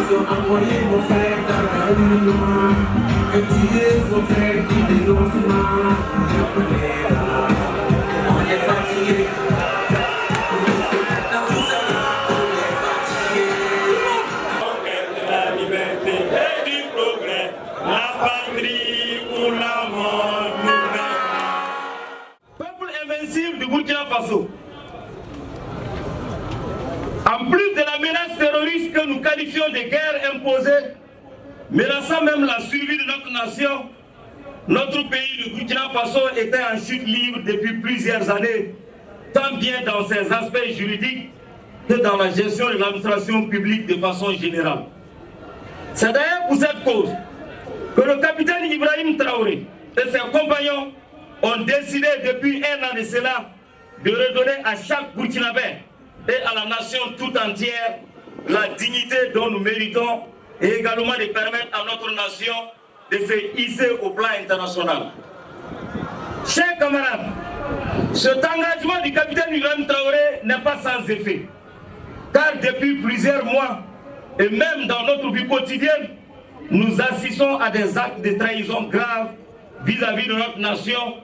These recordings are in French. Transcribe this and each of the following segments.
ils ont envoyé mon frère dans la rue noire. Et tué son frère qui dénonce moi. Japonais là, on est fatigué. Dans tout ça, on est fatigué. La liberté et du progrès, la patrie ou la mort nous mènera. Peuple invincible du Burkina Faso. En plus de la menace terroriste que nous qualifions de guerre imposée, menaçant même la survie de notre nation, notre pays, le Burkina Faso, était en chute libre depuis plusieurs années, tant bien dans ses aspects juridiques que dans la gestion de l'administration publique de façon générale. C'est d'ailleurs pour cette cause que le capitaine Ibrahim Traoré et ses compagnons ont décidé depuis un an de cela de redonner à chaque Burkinabé et à la nation tout entière la dignité dont nous méritons et également de permettre à notre nation de se hisser au plan international. Chers camarades, cet engagement du capitaine Ibrahim Traoré n'est pas sans effet, car depuis plusieurs mois et même dans notre vie quotidienne, nous assistons à des actes de trahison graves vis-à-vis de notre nation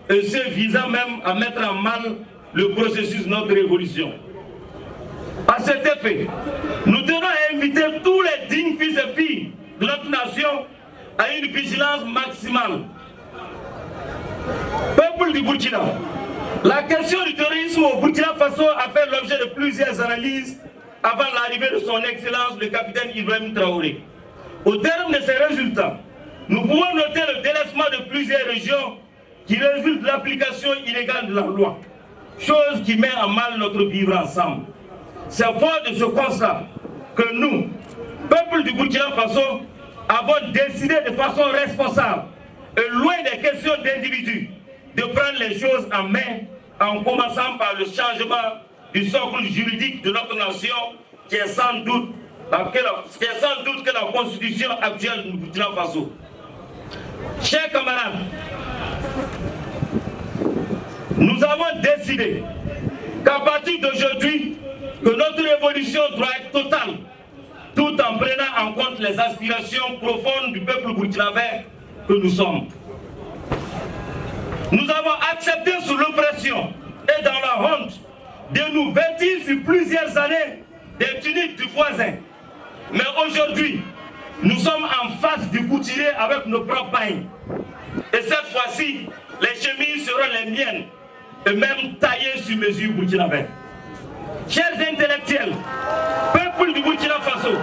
et ce visant même à mettre en mal le processus de notre révolution. À cet effet, nous tenons à inviter tous les dignes fils et filles de notre nation à une vigilance maximale. Peuple du Burkina, la question du terrorisme au Burkina Faso a fait l'objet de plusieurs analyses avant l'arrivée de son Excellence le capitaine Ibrahim Traoré. Au terme de ces résultats, nous pouvons noter le délaissement de plusieurs régions qui résultent de l'application illégale de la loi, chose qui met à mal notre vivre ensemble. C'est fort de ce constat que nous, peuple du Burkina Faso, avons décidé de façon responsable et loin des questions d'individus de prendre les choses en main en commençant par le changement du socle juridique de notre nation qui est sans doute que la constitution actuelle du Burkina Faso. Chers camarades, nous avons décidé qu'à partir d'aujourd'hui, que notre révolution doit être totale, tout en prenant en compte les aspirations profondes du peuple burkinabé que nous sommes. Nous avons accepté sous l'oppression et dans la honte de nous vêtir sur plusieurs années des tuniques du voisin. Mais aujourd'hui, nous sommes en face du couturier avec nos propres pains. Et cette fois-ci, les chemises seront les miennes et même taillées sur mesure burkinabé. Chers intellectuels, peuple du Burkina Faso,